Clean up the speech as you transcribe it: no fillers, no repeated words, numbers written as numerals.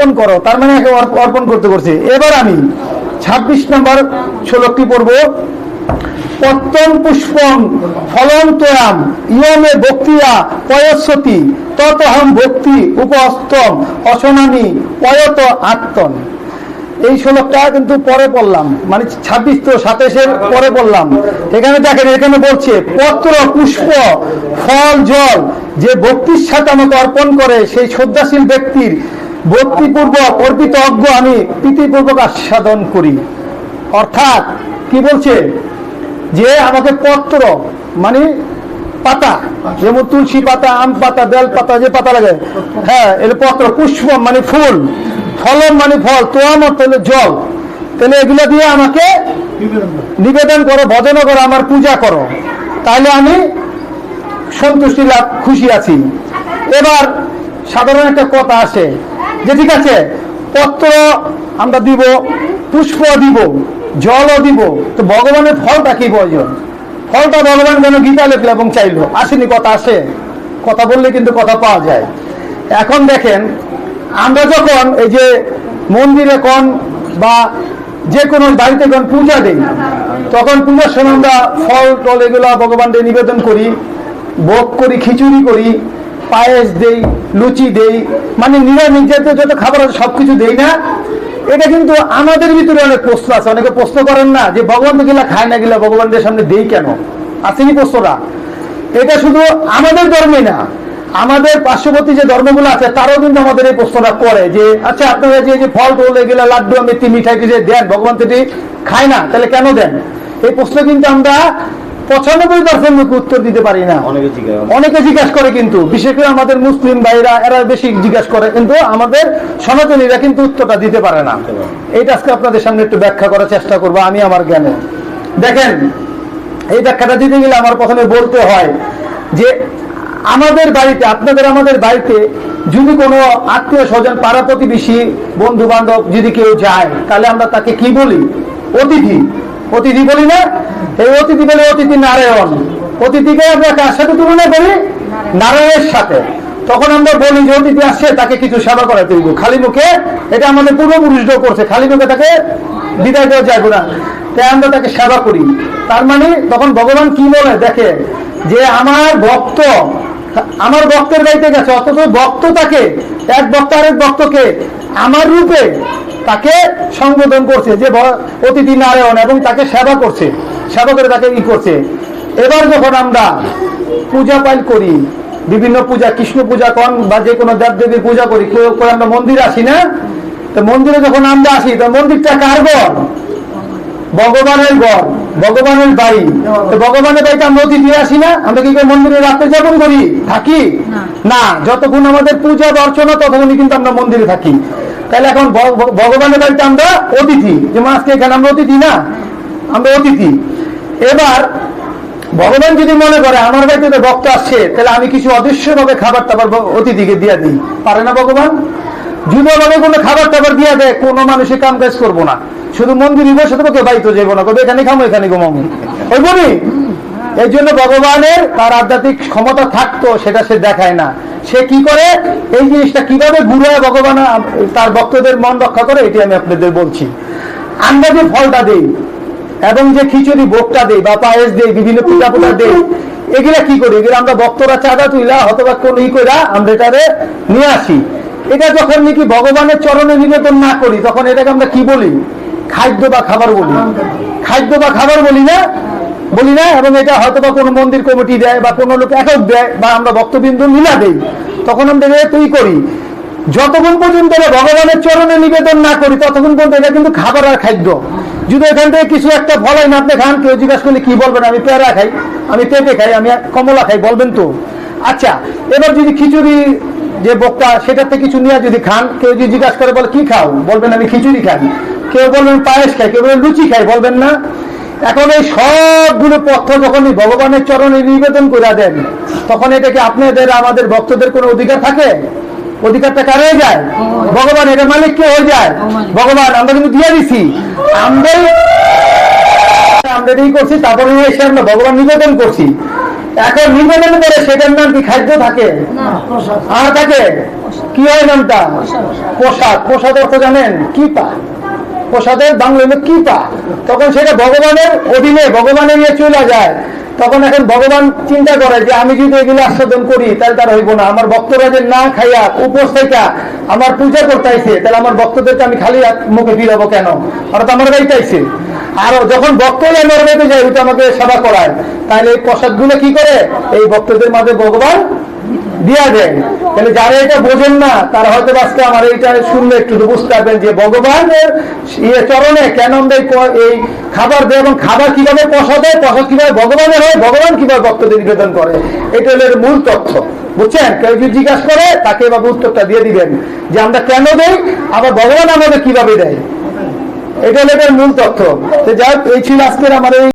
অর্পণ করো, তার মানে একে অর্পণ করতে করছে। এবার আমি 26 নম্বর শ্লোকটি পড়বো। পত্তম পুষ্পম ফলম তোয়াম ইয়মে ভক্তিয়া পয়স্বতী ততহম ভক্তি উপস্তম অসনামি পয়ত আত্মন। এই শ্লোকটা কিন্তু পরে পড়লাম, মানে 26 তো 27-এর পরে পড়লাম। এখানে দেখেন, এখানে বলছে পত্র পুষ্প ফল জল যে ভক্তির সাথে আমাকে অর্পণ করে সেই শ্রদ্ধাশীল ব্যক্তির ভক্তিপূর্বক অর্পিত অজ্ঞ আমি প্রীতিপূর্বক আস্বাদন করি। অর্থাৎ কি বলছে, যে আমাকে পত্র মানে পাতা, যেমন তুলসী পাতা, আম পাতা, বেল পাতা, যে পাতা লাগে, হ্যাঁ এর পত্র, পুষ্প মানে ফুল, ফলম মানে ফল, তোয়াম তাহলে জল, তাহলে এগুলো দিয়ে আমাকে নিবেদন করো, ভজন করো, আমার পূজা করো, তাহলে আমি সন্তুষ্টি লাভ, খুশি আছি। এবার সাধারণ একটা কথা আসে যে ঠিক আছে পত্র আমরা দিব, পুষ্প দিব, জলও দিব, তো ভগবানের ফলটা কি প্রয়োজন? ফলটা ভগবান যেন গীতা লেখলো এবং চাইলো, আসেনি, কথা আসে, কথা বললে কিন্তু কথা পাওয়া যায়। এখন দেখেন, আমরা যখন এই যে মন্দিরে কোন বা যে কোনো বাড়িতে কোন পূজা দেই, তখন পূজার সময় আমরা ফল টল এগুলো ভগবানকে নিবেদন করি, ভোগ করি, খিচুড়ি করি, পায়েস দেই, লুচি দেই, মানে নিরামিষ জাতীয় যত খাবার আছে সবকিছু দেই না। এটা কিন্তু আমাদের ভিতরে অনেক প্রশ্ন আছে, অনেকে প্রশ্ন করেন না যে ভগবান তো গিলা খায় না, গিলা ভগবানদের সামনে দেই কেন, আসেনি প্রশ্নটা। এটা শুধু আমাদের ধর্মে না, আমাদের পার্শ্ববর্তী যে ধর্মগুলো আছে তারাও কিন্তু আমাদের এই প্রশ্নটা করে যে আচ্ছা আপনারা যে ফল টল এগুলা লাড্ডু মিষ্টি মিঠাই যে দেন, ভগবান তো খায় না, তাহলে কেন দেন? এই প্রশ্ন কিন্তু আমরা 95% লোক উত্তর দিতে পারি না। অনেকে জিজ্ঞাসা করে, কিন্তু বিশেষ করে আমাদের মুসলিম ভাইরা এরা বেশি জিজ্ঞাসা করে, কিন্তু আমাদের সনাতনীরা কিন্তু উত্তরটা দিতে পারে না। এইটা আজকে আপনাদের সামনে একটু ব্যাখ্যা করার চেষ্টা করবো আমি আমার জ্ঞানে। দেখেন, এই ব্যাখ্যাটা দিতে গেলে আমার প্রথমে বলতে হয় যে আমাদের বাড়িতে, আপনাদের আমাদের বাড়িতে যদি কোনো আত্মীয় স্বজন, পাড়া প্রতিবেশী, বন্ধু বান্ধব যদি কেউ যায়, তাহলে আমরা তাকে কি বলি? অতিথি। অতিথি বলি না? এই অতিথি বলে অতিথি নারায়ণ। অতিথিকে আমরা কার সাথে তুলনা করি? নারায়ণের সাথে। তখন আমরা বলি যে অতিথি আসছে, তাকে কিছু সেবা করাতে দিব, খালি মুখে। এটা আমাদের পূর্বপুরুষরাও করছে, খালি মুখে তাকে বিদায় দেওয়া যাবে না, তাই আমরা তাকে সেবা করি। তার মানে তখন ভগবান কি বলে, দেখে যে আমার ভক্ত আমার ভক্তের বাড়িতে গেছে, অথচ ভক্ত তাকে, এক ভক্ত আরেক ভক্তকে আমার রূপে তাকে সম্বোধন করছে যে অতিথি নারায়ণ, এবং তাকে সেবা করছে, সেবা করে তাকে ই করছে। এবার যখন আমরা পূজা পাল করি, বিভিন্ন পূজা, কৃষ্ণ পূজা কন বা যে কোনো দেব দেবীর পূজা করি, করে আমরা মন্দিরে আসি না? তো মন্দিরে যখন আমরা আসি, তো মন্দিরটা কার ঘর? ভগবানের ঘর, ভগবানের বাড়ি। তো ভগবানের বাড়িতে আমরা অতিথি আসি না? আমরা কি করে মন্দিরে রাত্রে যাপন করি, থাকি না? যতক্ষণ আমাদের পূজা অর্চনা ততক্ষণই কিন্তু আমরা মন্দিরে থাকি। তাহলে এখন ভগবানের বাড়িতে আমরা অতিথি, যেমন আজকে এখানে আমরা অতিথি না, আমরা অতিথি। এবার ভগবান যদি মনে করে আমার বাড়িতে ভক্ত আসছে, তাহলে আমি কিছু অদৃশ্যভাবে খাবার টাবার অতিথিকে দিয়ে দিই, পারে না ভগবান? যদি আমাদের কোনো খাবার টাবার দিয়ে দেয়, কোনো মানুষের কাম কাজ করবো না, শুধু মন্দিরে বসে থাকবো, কেউ বাড়িতে যাবো না, কবে এখানে খামো এখানে ঘুমাবো, ওই বলি। এই জন্য ভগবানের তার আধ্যাত্মিক ক্ষমতা থাকতো, সেটা সে দেখায় না। সে কি করে, এই জিনিসটা কিভাবে ঘুরায় ভগবান তার ভক্তদের মন রক্ষা করে, এটি আমি আপনাদের বলছি। আমরা যে ফলটা দিই এবং যে খিচুড়ি ভোগটা দেই বা পায়েস দেই, বিভিন্ন পিঠা পুটা দেই, এগুলা কি করি? এগুলো আমরা ভক্তরা চাঁদা তুইলা অথবা কোন ই কইরা আমরা এটারে নিয়ে আসি। এটা যখন নাকি ভগবানের চরণে নিবেদন না করি, তখন এটাকে আমরা কি বলি? খাদ্য বা খাবার বলি। খাদ্য বা খাবার বলি না? বলি না? এবং এটা হয়তো বা কোনো মন্দির কমিটি দেয় বা কোনো লোক একক দেয় বা আমরা ভক্তবিন্দু মিলা দেই, তখন আমরা তুই করি। যতক্ষণ পর্যন্ত ভগবানের চরণে নিবেদন না করি, ততক্ষণ পর্যন্ত এটা কিন্তু খাবার আর খাদ্য। যদি এখান থেকে কিছু একটা ফলাই না আপনি খান, কেউ জিজ্ঞাসা করলে কি বলবেন? আমি পেয়ারা খাই, আমি পেঁপে খাই, আমি কমলা খাই, বলবেন তো? আচ্ছা, এবার যদি খিচুড়ি যে বক্তা সেটাতে কিছু নিয়ে যদি খান, কেউ যদি জিজ্ঞাসা করে বলে কি খাও, বলবেন আমি খিচুড়ি খাই। কেউ বলবেন পায়েস খাই, কেউ বলবেন লুচি খাই, বলবেন না? এখন এই সবগুলো পথ যখন ভগবানের চরণে নিবেদন করে দেন, তখন এটা কি আপনাদের আমাদের ভক্তদের কোনো অধিকার থাকে? অধিকারটা কার হয়ে যায়? ভগবান। এটা মালিক কে হয়ে যায়? ভগবান। আমরা কিন্তু দিয়ে দিছি, আমরাই করছি, তারপরে এসে আমরা ভগবান নিবেদন করছি। এখন নিবেদন করে সেটার নাম কি খাদ্য থাকে? আর থাকে কি কি হয় নামটা? প্রসাদ। প্রসাদ অর্থ জানেন? কৃপা। প্রসাদের বাংলা হলো কৃপা। তখন সেটা ভগবানের অধীনে, ভগবানের নিয়ে চলে যায়। তখন এখন ভগবান চিন্তা করে যে আমি যদি এগুলো আস্বাদন করি তাহলে তার হইব না। আমার ভক্তরা যে না খাইয়া উপোস থেকে আমার পূজা করতে আইছে, তাহলে আমার ভক্তদেরকে আমি খালি মুখে ফিরাবো কেন? ওরা তো আমার বাড়িতে আইছে। আর যখন ভক্তরা আমার বাড়িতে যায়, ওইটা আমাকে সেবা করায়, তাহলে এই প্রসাদ গুলো কি করে এই ভক্তদের মাঝে ভগবান দিয়া দেয়। তাহলে যারা এটা বোঝেন না তারা হয়তো আজকে আমার এইটা শুনলে একটু বুঝতে পারবেন যে ভগবানের চরণে কেন আমরা এই খাবার দেয় এবং খাবার কিভাবে প্রসাদ হয়, প্রসাদ কিভাবে ভগবানের হয়, ভগবান কিভাবে ভক্তদের নিবেদন করে, এটা হলো এর মূল তথ্য। বুঝছেন? কেউ যদি জিজ্ঞাসা করে তাকে এভাবে উত্তরটা দিয়ে দিবেন যে আমরা কেন দেই, আবার ভগবান আমাদের কিভাবে দেয়, এটা হলো এটার মূল তথ্য। তো যাই হোক, এই ছিল আজকের আমার এই